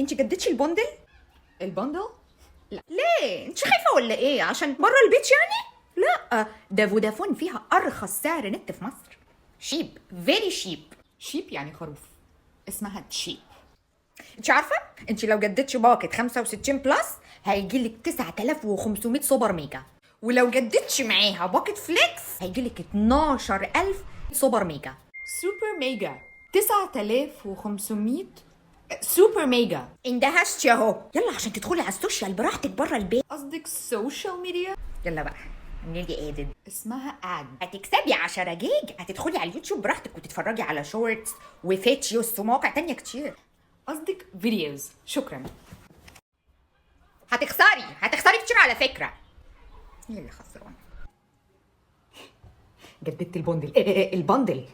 انت جددتي البندل؟ البندل؟ ليه؟ انت خايفه ولا ايه؟ عشان بره البيت يعني؟ لا، ده فودافون فيها ارخص سعر نت في مصر. شيب، فيري شيب. شيب يعني خروف، اسمها تشيب. انت عارفه؟ انت لو جددتي باكت 65 بلس هيجيلك 9500 سوبر ميجا، ولو جددتي معاها باكت فليكس هيجيلك 12000 سوبر ميجا. سوبر ميجا 9500 سوبر ميجا. اندهشتي اهو. يلا عشان تدخلي على السوشيال براحتك بره البيت. قصدك سوشيال ميديا؟ يلا بقى نيجي ادد. اسمها اد. هتكسبي 10 جيج، هتدخلي على اليوتيوب براحتك وتتفرجي على شورتس وفيتشيوس ومواقع تانية كتير. قصدك فيديوز. شكرا. هتخسري كتير على فكرة. ايه اللي خسران؟ جددت البندل. البندل